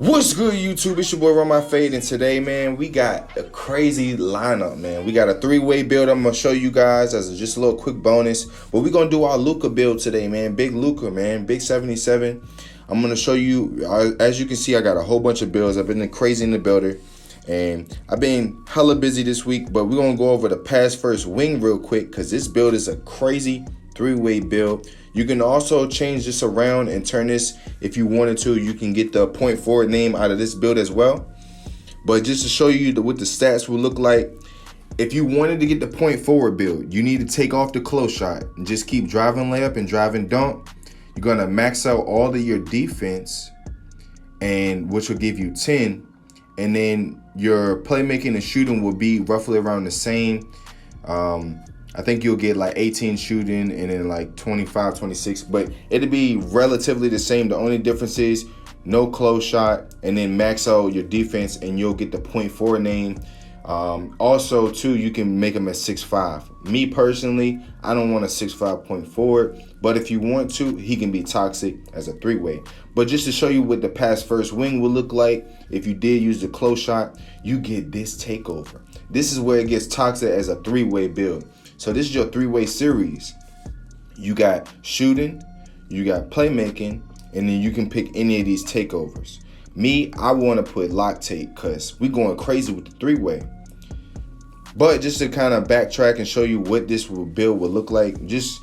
What's good, YouTube? It's your boy Run My Fade, and today, man, we got a crazy lineup, man. We got a three-way build I'm gonna show you guys as just a little quick bonus. But we're gonna do our Luka build today, man. Big Luka, man. Big 77. I'm gonna show you, as you can see, I got a whole bunch of builds. I've been crazy in the builder, and I've been hella busy this week. But we're gonna go over the pass first wing real quick because this build is a crazy three-way build. You can also change this around and turn this, if you wanted to, you can get the point forward name out of this build as well. But just to show you what the stats will look like, if you wanted to get the point forward build, you need to take off the close shot and just keep driving layup and driving dunk. You're gonna max out all of your defense, and which will give you 10. And then your playmaking and shooting will be roughly around the same. I think you'll get like 18 shooting and then like 25, 26, but it'll be relatively the same. The only difference is no close shot, and then max out your defense and you'll get the point forward name. Also too, you can make him at 6'5". Me personally, I don't want a 6'5" point forward, but if you want to, he can be toxic as a three-way. But just to show you what the pass first wing will look like, if you did use the close shot, you get this takeover. This is where it gets toxic as a three-way build. So this is your three-way series. You got shooting, you got playmaking, and then you can pick any of these takeovers. Me, I want to put loctate because we're going crazy with the three-way. But just to kind of backtrack and show you what this build will look like, and this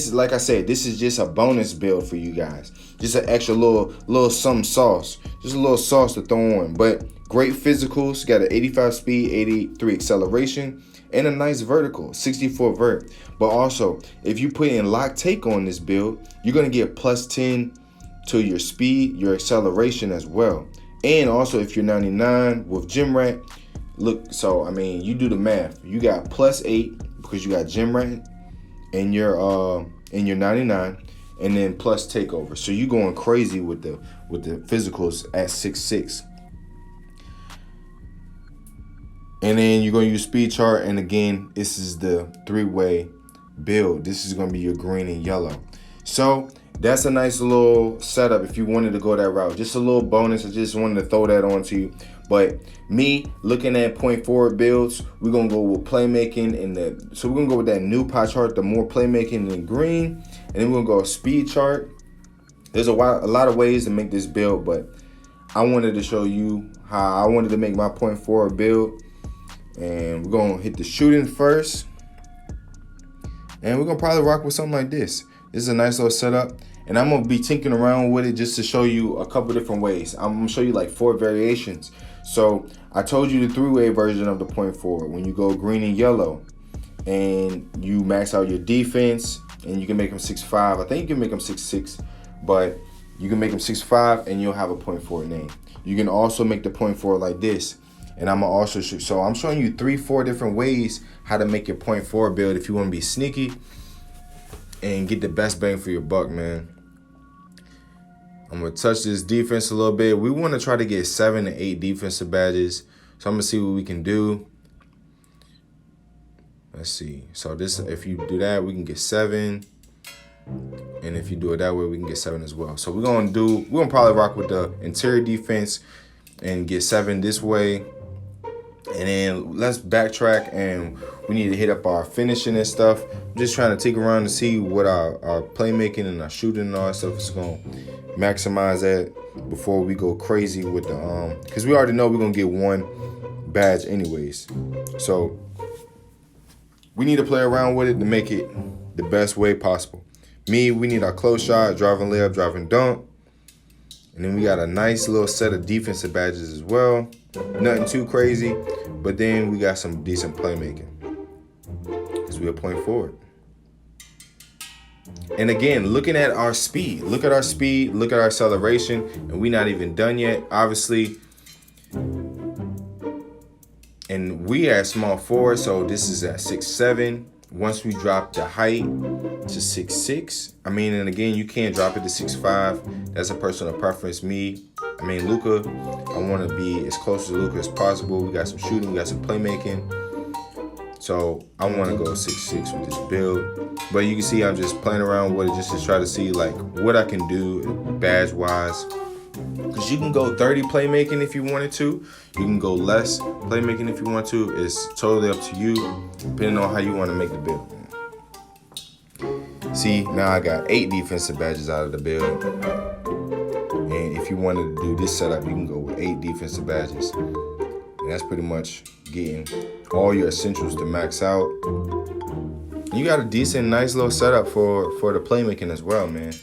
is, like I said, this is just a bonus build for you guys. Just an extra little some sauce, just a little sauce to throw on. But great physicals, got an 85 speed, 83 acceleration, and a nice vertical, 64 vert. But also, if you put in lock take on this build, you're gonna get plus 10 to your speed, your acceleration as well. And also, if you're 99 with gym rat, look, so I mean, you do the math. You got plus 8 because you got gym rat and your 99, and then plus takeover. So you going crazy with the physicals at 6'6". And then you're going to use speed chart. And again, this is the three-way build. This is going to be your green and yellow. So that's a nice little setup if you wanted to go that route. Just a little bonus. I just wanted to throw that on to you. But me, looking at point forward builds, we're going to go with playmaking. So we're going to go with that new pie chart, the more playmaking in green. And then we're going to go speed chart. There's a lot of ways to make this build, but I wanted to show you how I wanted to make my point forward build. And we're going to hit the shooting first. And we're going to probably rock with something like this. This is a nice little setup. And I'm going to be tinkering around with it just to show you a couple different ways. I'm going to show you like 4 variations. So I told you the three-way version of the point forward. When you go green and yellow and you max out your defense, and you can make them 6'5". I think you can make them 6'6", but you can make them 6'5" and you'll have a point forward name. You can also make the point forward like this. And I'm gonna also show, so I'm showing you 3-4 different ways how to make your point forward build if you want to be sneaky and get the best bang for your buck, man. I'm gonna touch this defense a little bit. We want to try to get 7 to 8 defensive badges. So I'm gonna see what we can do. Let's see. So this, if you do that, we can get 7. And if you do it that way, we can get 7 as well. So we're gonna probably rock with the interior defense and get 7 this way. And then let's backtrack, and we need to hit up our finishing and stuff. I'm just trying to take around to see what our playmaking and our shooting and all that stuff is going to maximize that before we go crazy with the because we already know we're going to get 1 badge anyways. So we need to play around with it to make it the best way possible. We need our close shot, driving layup, driving dunk. And then we got a nice little set of defensive badges as well. Nothing too crazy, but then we got some decent playmaking because we're point forward. And again, looking at our speed, look at our speed, look at our acceleration, and we're not even done yet, obviously. And we at small forward, so this is at 6'7". Once we drop the height to 6'6", I mean, and again, you can't drop it to 6'5". That's a personal preference. Luka, I want to be as close to Luka as possible. We got some shooting, we got some playmaking. So I want to go 6'6" with this build. But you can see I'm just playing around with it just to try to see like what I can do badge-wise. Because you can go 30 playmaking if you wanted to. You can go less playmaking if you want to. It's totally up to you, depending on how you want to make the build. See, now I got 8 defensive badges out of the build. And if you wanted to do this setup, you can go with 8 defensive badges. And that's pretty much getting all your essentials to max out. You got a decent, nice little setup for the playmaking as well, man.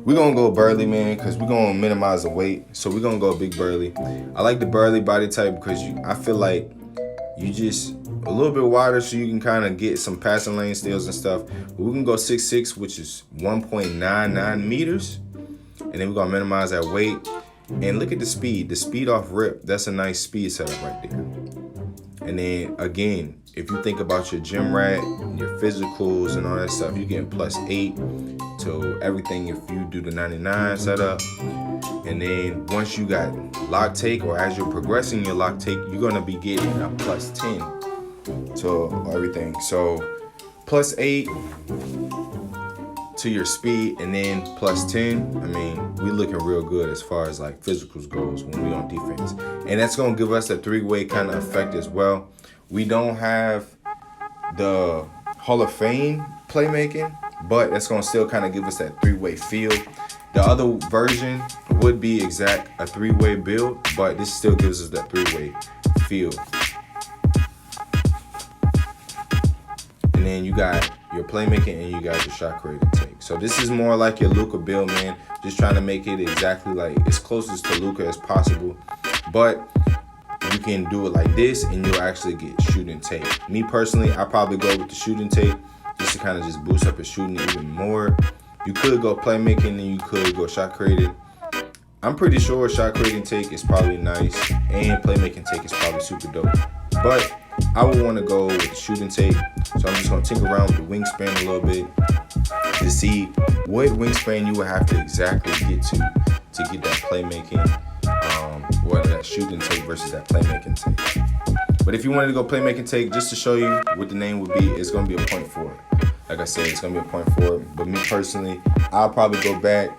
We're going to go burly, man, because we're going to minimize the weight. So we're going to go big burly. I like the burly body type because I feel like you just a little bit wider so you can kind of get some passing lane steals and stuff. But we can go 6'6", which is 1.99 meters. And then we're going to minimize that weight. And look at the speed. The speed off rip, that's a nice speed setup right there. And then, again, if you think about your gym rat, your physicals and all that stuff, you're getting +8 to everything if you do the 99 setup. And then once you got lock take, or as you're progressing your lock take, you're going to be getting a +10 to everything. So +8 to your speed, and then +10. I mean, we looking real good as far as like physicals goes when we on defense. And that's going to give us a 3-way kind of effect as well. We don't have the Hall of Fame playmaking, but that's going to still kind of give us that 3-way feel. The other version would be exact a 3-way build, but this still gives us that 3-way feel. And then you got your playmaking and you got your shot creating take. So this is more like your Luka build, man. Just trying to make it exactly like as closest to Luka as possible. But you can do it like this and you'll actually get shooting take. Me personally, I probably go with the shooting take just to kind of just boost up his shooting even more. You could go playmaking and you could go shot creating. I'm pretty sure shot creating take is probably nice and playmaking take is probably super dope. But I would want to go with the shooting take. So I'm just going to tinker around with the wingspan a little bit to see what wingspan you would have to exactly get to get that playmaking, or that shooting take versus that playmaking take. But if you wanted to go playmaking take, just to show you what the name would be, it's going to be a point forward. Like I said, it's going to be a point forward. But me personally, I'll probably go back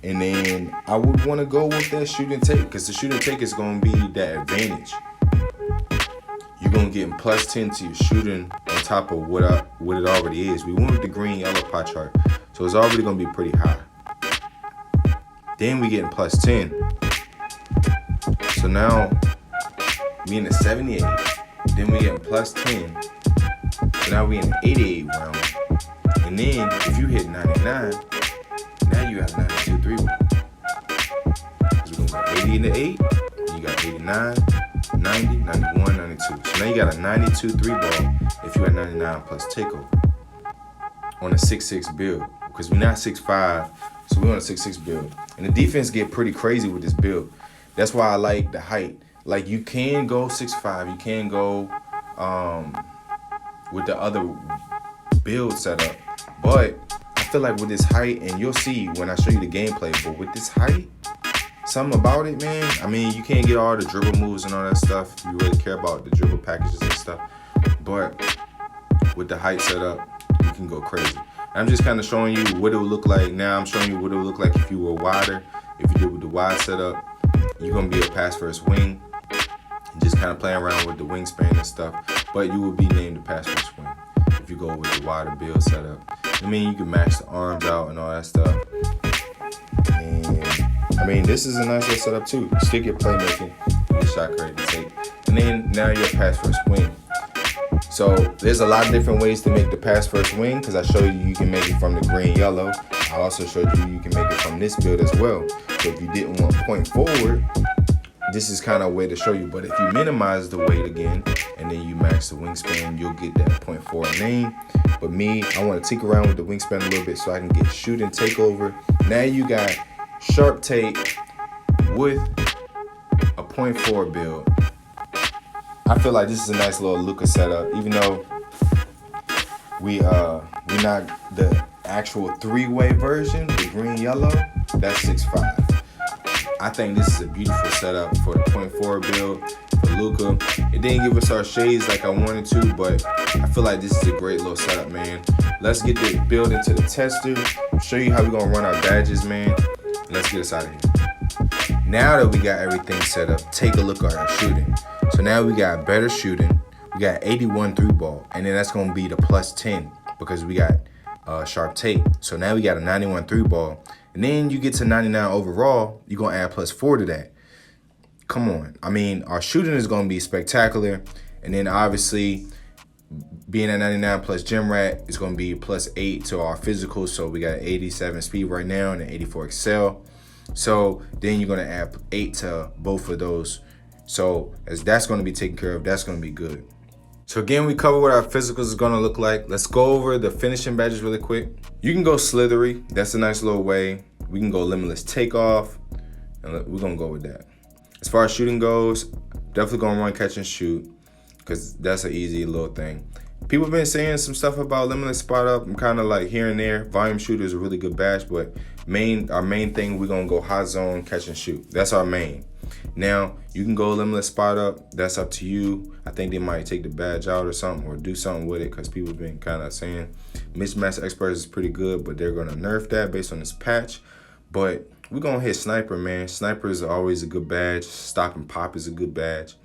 and then I would want to go with that shooting take, because the shooting take is going to be that advantage. You're going to get +10 to your shooting on top of what it already is. We went with the green-yellow pie chart, so it's already going to be pretty high. Then we getting +10. So now we in the 78. Then we getting +10. So now we in the 88 round. And then if you hit 99, now you got 92 3-ball. Because we're going to go 80 in the 8. You got 89. 90, 91, 92. So now you got a 92 3-ball if you had 99 plus takeover on a 6'6" build, because we're not 6'5", so we're on a 6'6" build. And the defense get pretty crazy with this build. That's why I like the height. Like, you can go 6'5", you can go with the other build setup, but I feel like with this height, and you'll see when I show you the gameplay, but with this height, something about it, man. I mean, you can't get all the dribble moves and all that stuff if you really care about the dribble packages and stuff. But with the height setup, you can go crazy. I'm just kind of showing you what it would look like. Now I'm showing you what it would look like if you were wider. If you did with the wide setup, you're going to be a pass first wing. And just kind of playing around with the wingspan and stuff. But you would be named a pass first wing if you go with the wider build setup. I mean, you can max the arms out and all that stuff. And I mean, this is a nice little setup too. You still get playmaking, you get shot creating take, and then now you're a pass first wing. So there's a lot of different ways to make the pass first wing, because I showed you can make it from the green yellow. I also showed you can make it from this build as well. So if you didn't want point forward, this is kind of a way to show you. But if you minimize the weight again and then you max the wingspan, you'll get that point forward name. But me, I want to tinker around with the wingspan a little bit so I can get shooting takeover. Now you got sharp take with a point forward build. I feel like this is a nice little Luka setup, even though we're not the actual 3-way version, the green yellow. That's 6'5". I think this is a beautiful setup for the point forward build, for Luka. It didn't give us our shades like I wanted to, but I feel like this is a great little setup, man. Let's get this build into the tester, show you how we're gonna run our badges, man. Let's get us out of here. Now that we got everything set up, take a look at our shooting. So now we got better shooting. We got 81 through ball, and then that's gonna be the plus 10 because we got sharp tape. So now we got a 91 through ball, and then you get to 99 overall, you're gonna add plus 4 to that. Come on. I mean, our shooting is gonna be spectacular, and then obviously being at 99 plus gym rat is gonna be plus 8 to our physical. So we got 87 speed right now and an 84 excel. So then you're gonna add 8 to both of those. So as that's gonna be taken care of, that's gonna be good. So again, we cover what our physicals is gonna look like. Let's go over the finishing badges really quick. You can go slithery, that's a nice little way. We can go limitless takeoff, and we're gonna go with that. As far as shooting goes, definitely gonna run catch and shoot, because that's an easy little thing. People have been saying some stuff about limitless spot up. I'm kind of like here and there. Volume shooter is a really good badge, but our main thing, we're gonna go hot zone, catch and shoot. That's our main. Now, you can go limitless spot up. That's up to you. I think they might take the badge out or something, or do something with it, because people have been kind of saying mismatch experts is pretty good, but they're gonna nerf that based on this patch. But we're gonna hit sniper, man. Sniper is always a good badge. Stop and pop is a good badge.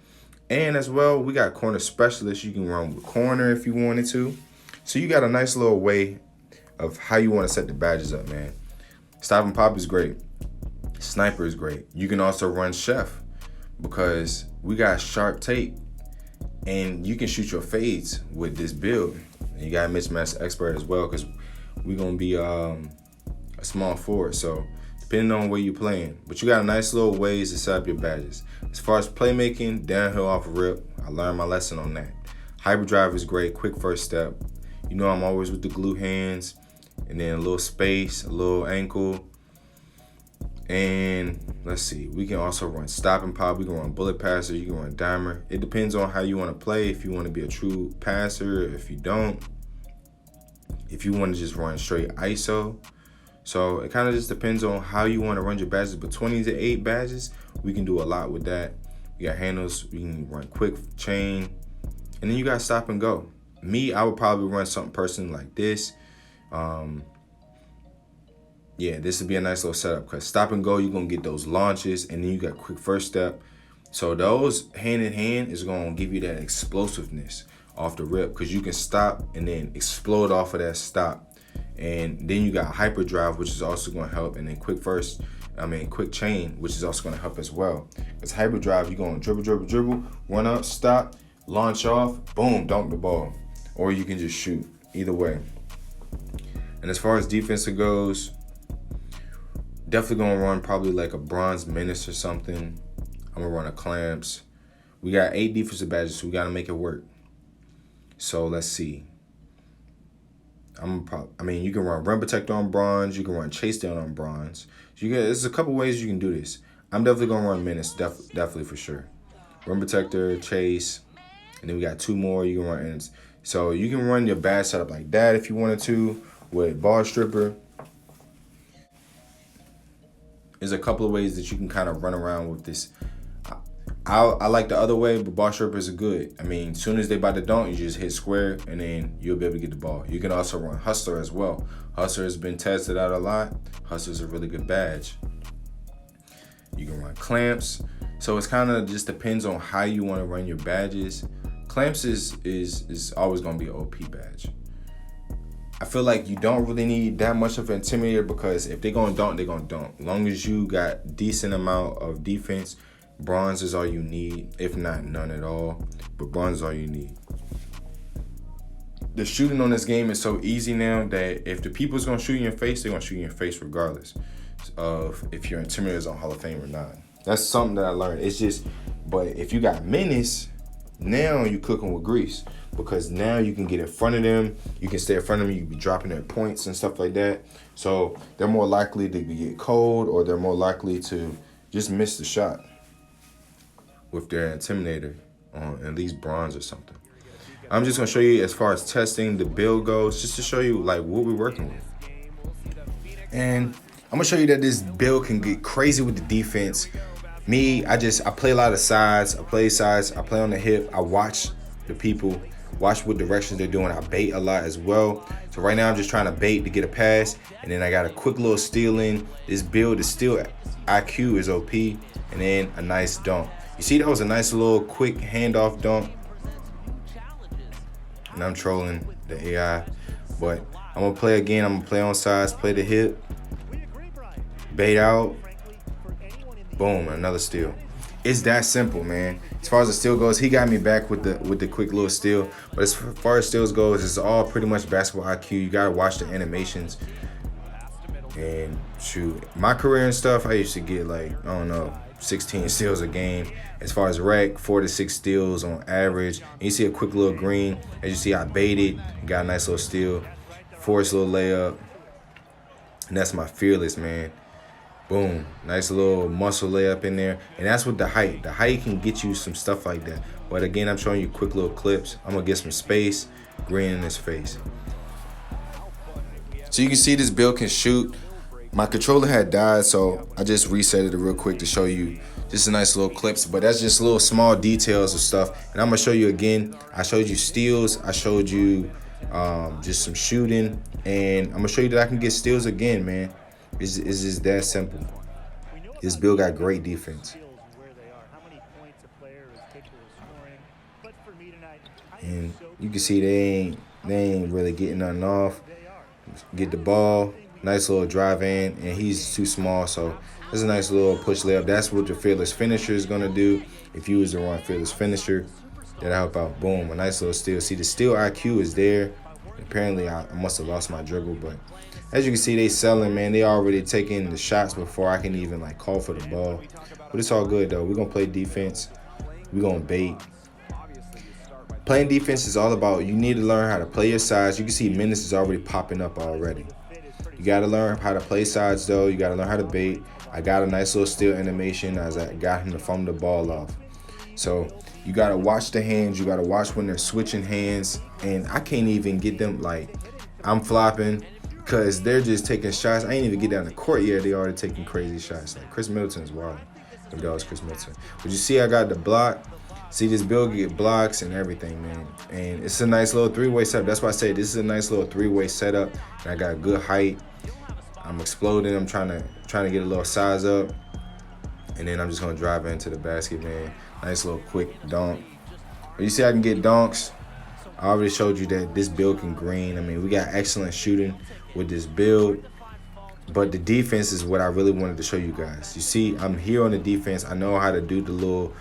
And as well, we got corner specialist. You can run with corner if you wanted to. So you got a nice little way of how you want to set the badges up, man. Stop and pop is great. Sniper is great. You can also run chef, because we got sharp tape, and you can shoot your fades with this build. And you got mismatch expert as well, because we're gonna be a small forward. So depending on where you're playing, but you got a nice little ways to set up your badges. As far as playmaking, downhill off rip, I learned my lesson on that. Hyperdrive is great, quick first step. You know I'm always with the glue hands, and then a little space, a little ankle. And let's see, we can also run stop and pop. We can run bullet passer, you can run dimer. It depends on how you want to play, if you want to be a true passer, if you don't. If you want to just run straight ISO. So it kind of just depends on how you want to run your badges. But 20 to 8 badges, we can do a lot with that. You got handles, we can run quick chain, and then you got stop and go. Me, I would probably run something personal like this. Yeah, this would be a nice little setup, because stop and go, you're gonna get those launches, and then you got quick first step. So those hand in hand is gonna give you that explosiveness off the rip, because you can stop and then explode off of that stop. And then you got hyperdrive, which is also gonna help, and then quick chain, which is also gonna help as well. Because hyperdrive, you're gonna dribble, run up, stop, launch off, boom, dunk the ball. Or you can just shoot, either way. And as far as defensive goes, definitely gonna run probably like a bronze menace or something. I'm gonna run a clamps. We got 8 defensive badges, so we gotta make it work. So let's see. You can run rim protector on bronze. You can run chase down on bronze. There's a couple ways you can do this. I'm definitely gonna run menace, definitely for sure. Rim protector, chase, and then we got 2 more. You can run ends. So you can run your badge setup like that if you wanted to with ball stripper. There's a couple of ways that you can kind of run around with this. I like the other way, but ball strippers are good. I mean, as soon as they about to dunk, you just hit square, and then you'll be able to get the ball. You can also run hustler as well. Hustler has been tested out a lot. Hustler's a really good badge. You can run clamps. So it's kind of just depends on how you want to run your badges. Clamps is always going to be an OP badge. I feel like you don't really need that much of an intimidator, because if they're going to dunk, they're going to dunk. As long as you got decent amount of defense, bronze is all you need, if not none at all, but bronze is all you need. The shooting on this game is so easy now that if the people's gonna shoot in your face, they're gonna shoot in your face regardless of if your intimidator is on Hall of Fame or not. That's something that I learned. It's just, but if you got menace, now you cooking with grease, because now you can get in front of them, you can stay in front of them, you can be dropping their points and stuff like that. So they're more likely to get cold, or they're more likely to just miss the shot with their intimidator on at least bronze or something. I'm just gonna show you as far as testing the build goes, just to show you like what we're working with. And I'm gonna show you that this build can get crazy with the defense. Me, I play a lot of sides. I play sides. I play on the hip. I watch the people, watch what directions they're doing. I bait a lot as well. So right now I'm just trying to bait to get a pass, and then I got a quick little steal in. This build is still IQ is OP, and then a nice dunk. You see, that was a nice little quick handoff dunk. And I'm trolling the AI, but I'm gonna play again. I'm gonna play on sides, play the hip, bait out, boom, another steal. It's that simple, man. As far as the steal goes, he got me back with the quick little steal. But as far as steals goes, it's all pretty much basketball IQ. You gotta watch the animations. And shoot, my career and stuff, I used to get like, I don't know, 16 steals a game. As far as rec, 4 to 6 steals on average. And you see a quick little green. As you see, I baited, got a nice little steal, forced little layup. And that's my fearless, man. Boom, nice little muscle layup in there. And that's with the height. The height can get you some stuff like that. But again, I'm showing you quick little clips. I'm gonna get some space, green in his face. So you can see this build can shoot. My controller had died, so I just reset it real quick to show you just a nice little clips. But that's just little small details of stuff. And I'm gonna show you again. I showed you steals. I showed you just some shooting. And I'm gonna show you that I can get steals again, man. It's just that simple. This build got great defense. And you can see they ain't really getting nothing off. Get the ball, nice little drive in, and he's too small, so it's a nice little push layup. That's what your fearless finisher is gonna do. If you was the wrong fearless finisher, that'll help out. Boom, a nice little steal. See, the steal IQ is there. Apparently, I must have lost my dribble, but as you can see, they selling, man. They already taking the shots before I can even like call for the ball. But it's all good though. We're gonna play defense. We're gonna bait. Playing defense is all about, you need to learn how to play your sides. You can see minutes is already popping up already. You got to learn how to play sides, though. You got to learn how to bait. I got a nice little steal animation as I got him to fumble the ball off. So you got to watch the hands. You got to watch when they're switching hands. And I can't even get them, like, I'm flopping because they're just taking shots. I ain't even get down the court yet. They already taking crazy shots. Like, Chris Middleton's wild. If that was Chris Middleton. But you see I got the block. See, this build get blocks and everything, man. And it's a nice little three-way setup. That's why I say this is a nice little three-way setup. And I got good height. I'm exploding. I'm trying to get a little size up. And then I'm just gonna drive into the basket, man. Nice little quick dunk. But you see I can get dunks. I already showed you that this build can green. I mean, we got excellent shooting with this build. But the defense is what I really wanted to show you guys. You see, I'm here on the defense. I know how to do the little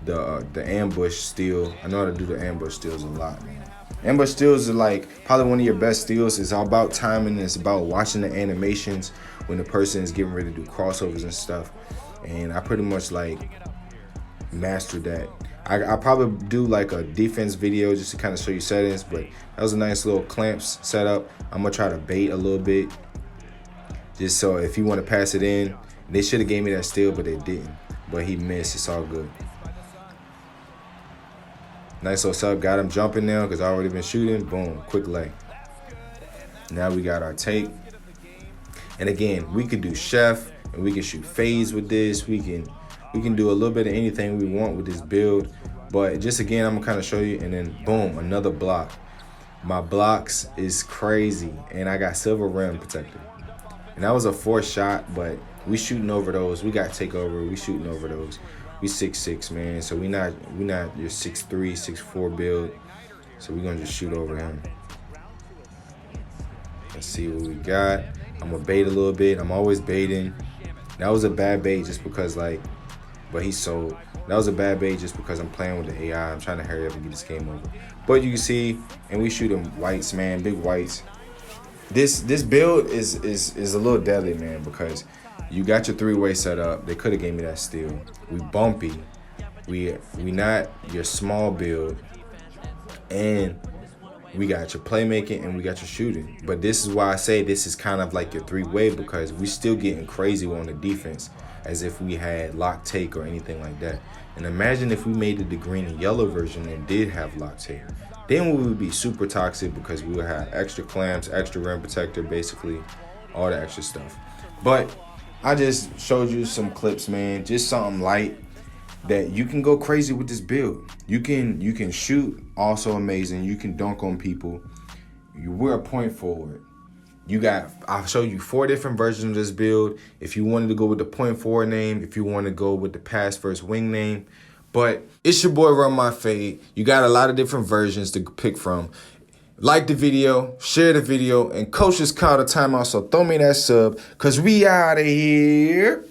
the ambush steal. I know how to do the ambush steals a lot, man. Ambush steals are like probably one of your best steals. It's all about timing. It's about watching the animations when the person is getting ready to do crossovers and stuff. And I pretty much like mastered that. I probably do like a defense video just to kind of show you settings, but that was a nice little clamps setup. I'm gonna try to bait a little bit, just so if you want to pass it in. They should have gave me that steal, but they didn't. But he missed. It's all good. Nice little sub, got him jumping now because I already been shooting. Boom, quick lay. Now we got our take. And again, we could do chef and we can shoot fades with this. We can do a little bit of anything we want with this build. But just again, I'm gonna kind of show you, and then boom, another block. My blocks is crazy, and I got silver rim protector. And that was a 4 shot, but we shooting over those. We got takeover. We shooting over those. We 6'6", man, so we not your 6'3", 6'4" build. So we're gonna just shoot over him. Let's see what we got. I'm gonna bait a little bit. I'm always baiting. That was a bad bait just because but he sold. That was a bad bait just because I'm playing with the AI. I'm trying to hurry up and get this game over. But you can see, and we shoot them whites, man, big whites. This build is a little deadly, man, because you got your 3-way set up. They could have gave me that steal. We bumpy. We not your small build. And we got your playmaking and we got your shooting. But this is why I say this is kind of like your 3-way, because we still getting crazy on the defense as if we had lock take or anything like that. And imagine if we made it the green and yellow version and did have lock take. Then we would be super toxic because we would have extra clamps, extra rim protector, basically all the extra stuff. But I just showed you some clips, man. Just something light that you can go crazy with this build. You can shoot, also amazing. You can dunk on people. We're a point forward. I'll show you 4 different versions of this build. If you wanted to go with the point forward name, if you want to go with the pass first wing name. But it's your boy Run My Fade. You got a lot of different versions to pick from. Like the video, share the video, and coach just called a timeout, so throw me that sub, cause we out of here.